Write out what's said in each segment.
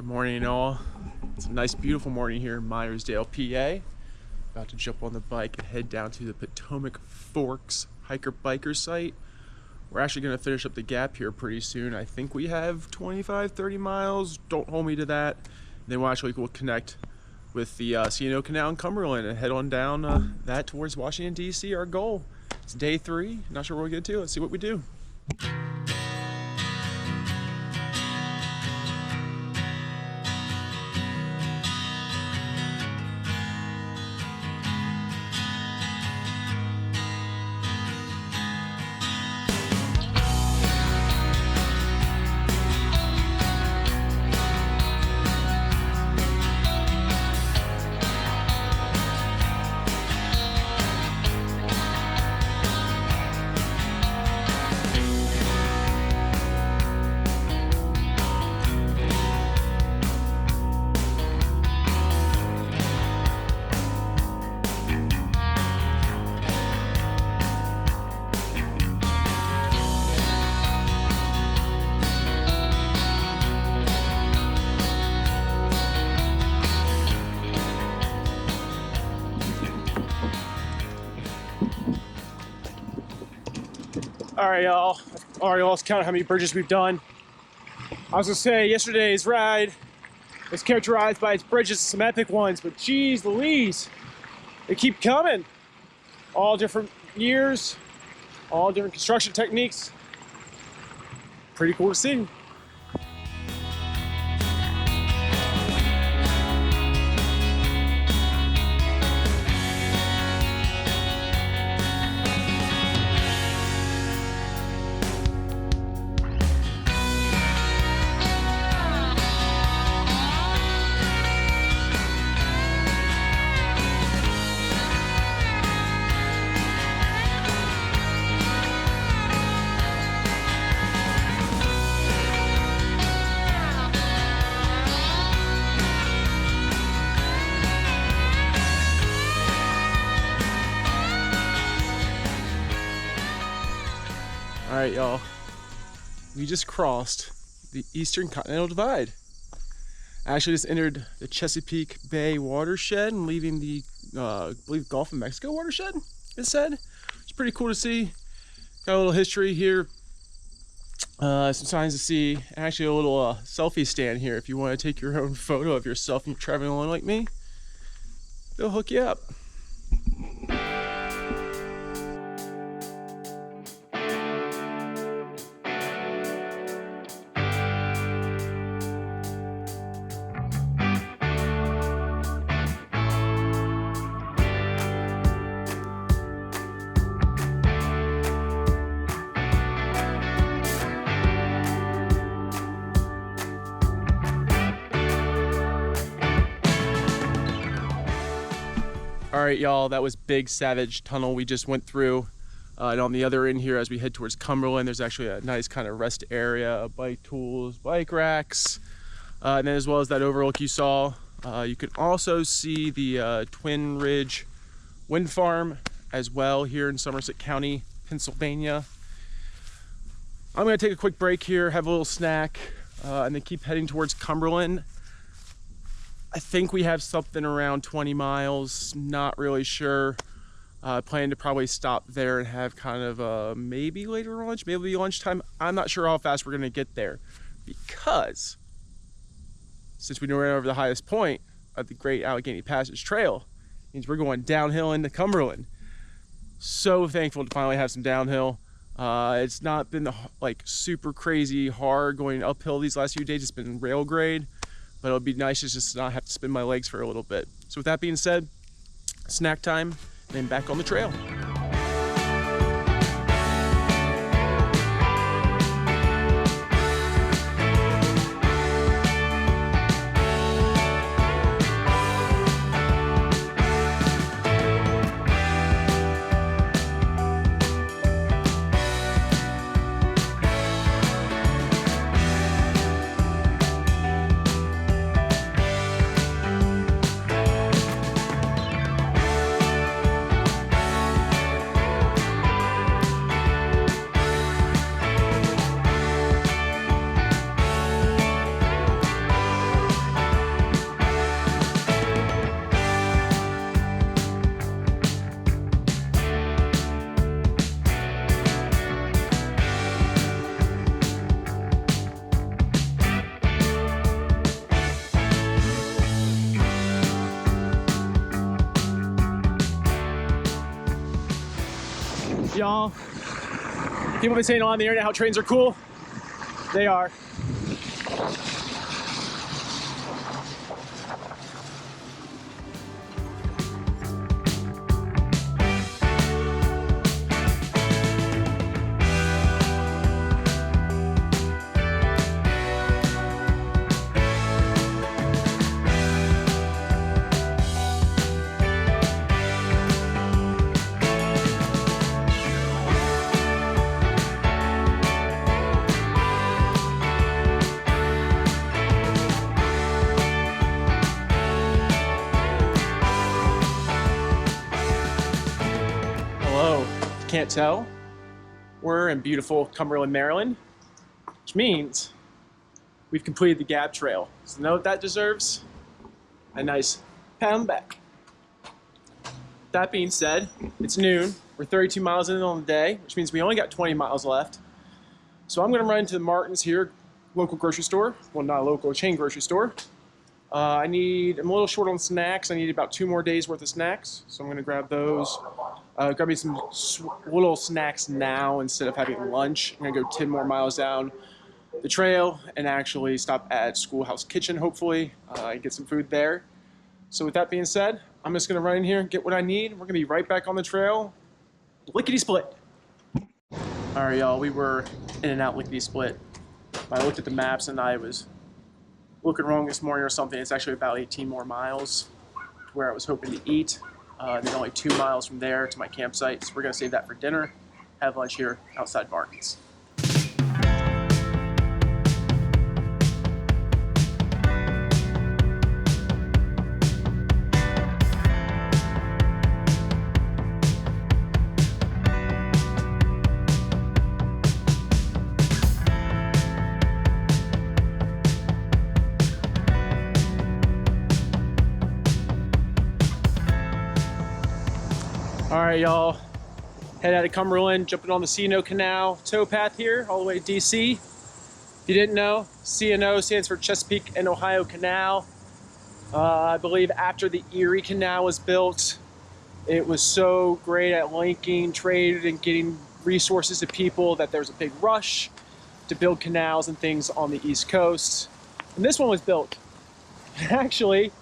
Good morning, all. It's a nice, beautiful morning here in Myersdale, PA. About to jump on the bike and head down to the Potomac Forks hiker-biker site. We're actually going to finish up the gap here pretty soon. I think we have 25-30 miles. Don't hold me to that. Then we'll connect with the C&O Canal in Cumberland and head on down that towards Washington, D.C., our goal. It's day 3. Not sure where we'll get to. Let's see what we do. All right, y'all. Already lost count of how many bridges we've done. I was gonna say yesterday's ride was characterized by its bridges, some epic ones, but geez Louise, they keep coming. All different years, all different construction techniques. Pretty cool to see. All right, y'all, we just crossed the Eastern Continental Divide. I actually just entered the Chesapeake Bay watershed and leaving the, I believe, Gulf of Mexico watershed, it said. It's pretty cool to see. Got a little history here, some signs to see, and actually a little selfie stand here if you want to take your own photo of yourself and you're traveling along like me. They'll hook you up. All right, y'all, that was Big Savage Tunnel we just went through. And on the other end here, as we head towards Cumberland, there's actually a nice kind of rest area, bike tools, bike racks, and then as well as that overlook you saw. You can also see the Twin Ridge Wind Farm as well here in Somerset County, Pennsylvania. I'm gonna take a quick break here, have a little snack, and then keep heading towards Cumberland. I think we have something around 20 miles, not really sure. Plan to probably stop there and have kind of maybe later lunch, maybe lunchtime. I'm not sure how fast we're gonna get there because since we ran over the highest point of the Great Allegheny Passage Trail, means we're going downhill into Cumberland. So thankful to finally have some downhill. It's not been like super crazy hard going uphill these last few days. It's been rail grade. But it'll be nice to just not have to spin my legs for a little bit. So with that being said, snack time, and then back on the trail. Y'all, people have been saying on the internet how trains are cool. They are. Can't tell, we're in beautiful Cumberland, Maryland, which means we've completed the Gap Trail. So know what that deserves? A nice pat on the back. That being said, it's noon. We're 32 miles in on the day, which means we only got 20 miles left. So I'm gonna run into the Martin's here, local grocery store. Well, not a local, a chain grocery store. I'm a little short on snacks. I need about 2 more days worth of snacks. So I'm gonna grab those. Grab me some little snacks now instead of having lunch. I'm gonna go 10 more miles down the trail and actually stop at Schoolhouse Kitchen, hopefully, and get some food there. So with that being said, I'm just gonna run in here and get what I need. We're gonna be right back on the trail. Lickety split. All right, y'all, we were in and out lickety split. I looked at the maps and I was looking wrong this morning or something. It's actually about 18 more miles to where I was hoping to eat. Then only 2 miles from there to my campsite. So we're gonna save that for dinner, have lunch here outside Martin's. All right, y'all, head out of Cumberland, jumping on the C&O Canal towpath here, all the way to DC. If you didn't know, C&O stands for Chesapeake and Ohio Canal. I believe after the Erie Canal was built, it was so great at linking trade and getting resources to people that there was a big rush to build canals and things on the East Coast. And this one was built. Actually,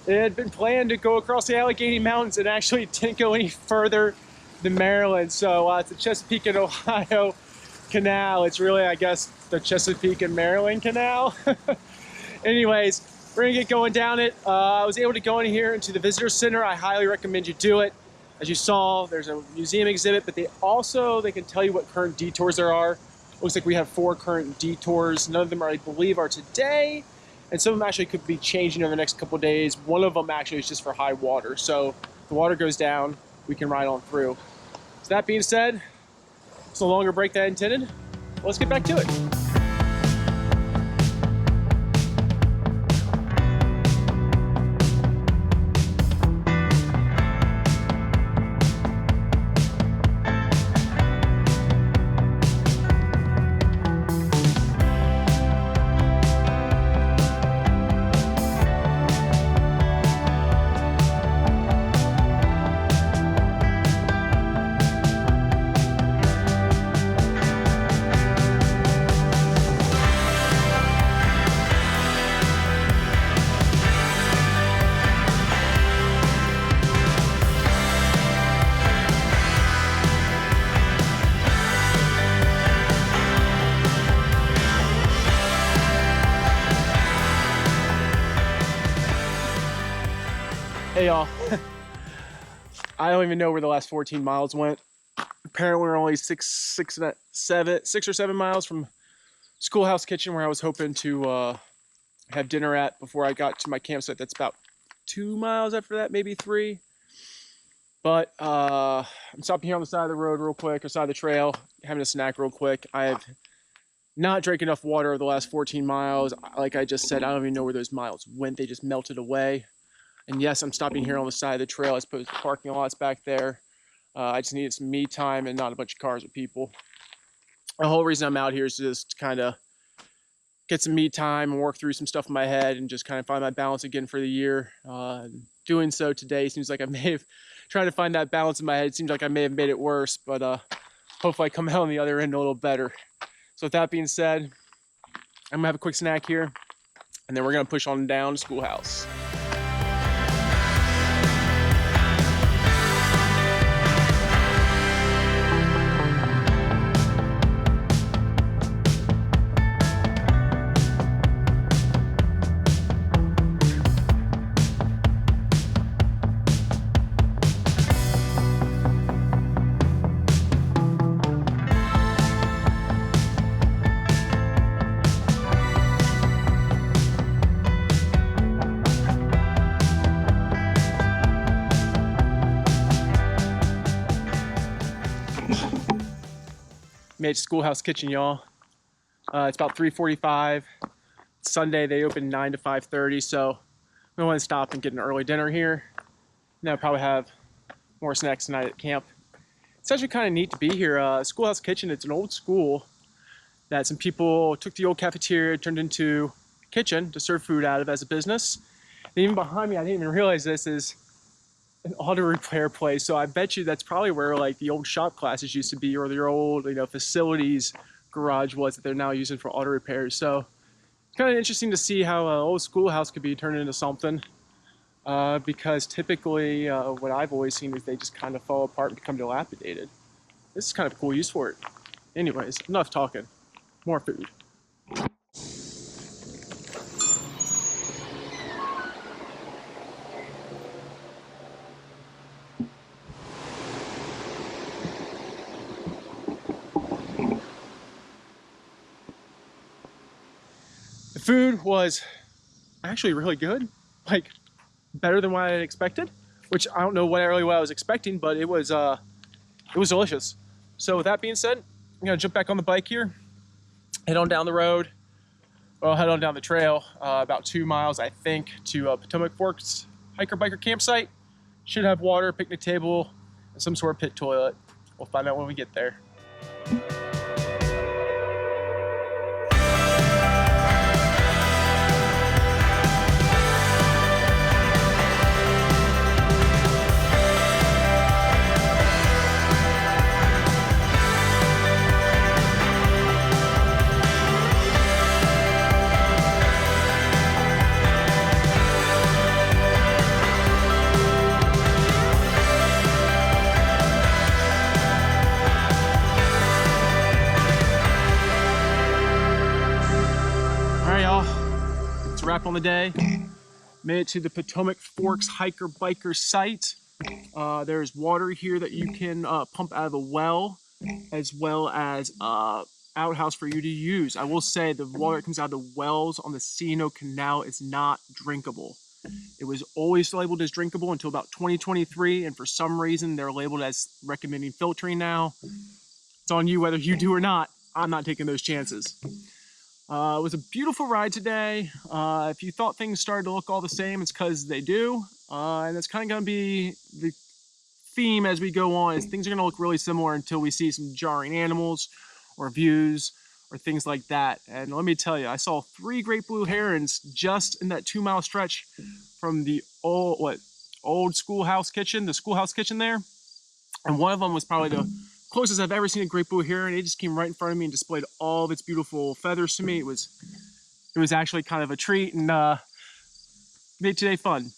it had been planned to go across the Allegheny Mountains and actually didn't go any further than Maryland. So it's the Chesapeake and Ohio Canal. It's really, I guess, the Chesapeake and Maryland Canal. Anyways, we're gonna get going down it. I was able to go in here into the visitor center. I highly recommend you do it. As you saw, there's a museum exhibit, but they can tell you what current detours there are. Looks like we have 4 current detours. None of them, I believe, are today. And some of them actually could be changing over the next couple of days. One of them actually is just for high water. So if the water goes down, we can ride on through. So that being said, it's a longer break than I intended. Let's get back to it. Hey y'all, I don't even know where the last 14 miles went. Apparently we're only 6 or 7 miles from Schoolhouse Kitchen, where I was hoping to have dinner at before I got to my campsite. That's about 2 miles after that, maybe 3. But I'm stopping here on the side of the road real quick, or side of the trail, having a snack real quick. I have not drank enough water over the last 14 miles. Like I just said, I don't even know where those miles went. They just melted away. And yes, I'm stopping here on the side of the trail. I suppose the parking lot's back there. I just needed some me time and not a bunch of cars with people. The whole reason I'm out here is just kind of get some me time and work through some stuff in my head and just kind of find my balance again for the year. Doing so today seems like I may have trying to find that balance in my head. It seems like I may have made it worse, but hopefully I come out on the other end a little better. So with that being said, I'm gonna have a quick snack here, and then we're gonna push on down to Schoolhouse. Made Schoolhouse Kitchen, y'all. It's about 3:45. Sunday they open 9 to 5:30, so we want to stop and get an early dinner here. Now probably have more snacks tonight at camp. It's actually kind of neat to be here. Schoolhouse Kitchen, it's an old school that some people took the old cafeteria, turned into a kitchen to serve food out of as a business. And even behind me, I didn't even realize this is an auto repair place, so I bet you that's probably where like the old shop classes used to be, or their old, facilities garage was that they're now using for auto repairs. So it's kind of interesting to see how an old schoolhouse could be turned into something, because typically what I've always seen is they just kind of fall apart and become dilapidated. This is kind of a cool use for it. Anyways, enough talking, more food. The food was actually really good, like better than what I had expected, which I don't know what I was expecting, but it was delicious. So with that being said, I'm gonna jump back on the bike here, head on down the road, well, head on down the trail, about 2 miles, I think, to Potomac Forks hiker-biker campsite. Should have water, picnic table, and some sort of pit toilet. We'll find out when we get there. Wrap on the day. Made it to the Potomac Forks hiker-biker site. There's water here that you can pump out of a well, as well as outhouse for you to use. I will say the water that comes out of the wells on the C&O Canal is not drinkable. It was always labeled as drinkable until about 2023, and for some reason they're labeled as recommending filtering now. It's on you whether you do or not. I'm not taking those chances. It was a beautiful ride today. If you thought things started to look all the same, it's because they do. And that's kind of going to be the theme as we go on, is things are going to look really similar until we see some jarring animals or views or things like that. And let me tell you, I saw 3 great blue herons just in that 2-mile stretch from the old schoolhouse kitchen, the schoolhouse kitchen there. And one of them was probably the closest I've ever seen a great blue heron. It just came right in front of me and displayed all of its beautiful feathers to me. It was actually kind of a treat, and made today fun.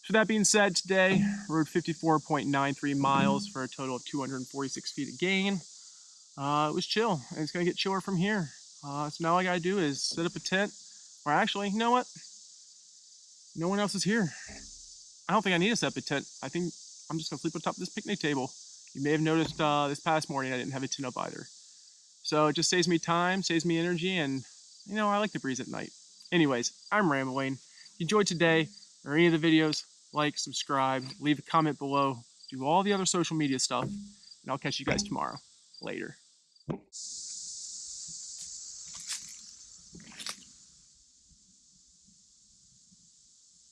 So that being said, today rode 54.93 miles for a total of 246 feet of gain. It was chill, and it's gonna get chiller from here. So now all I gotta do is set up a tent, or actually, you know what? No one else is here. I don't think I need to set up a tent. I think I'm just gonna sleep on top of this picnic table. You may have noticed this past morning I didn't have a tent up either. So it just saves me time, saves me energy, and I like to breeze at night. Anyways, I'm rambling. If you enjoyed today or any of the videos, like, subscribe, leave a comment below, do all the other social media stuff, and I'll catch you guys tomorrow. Later.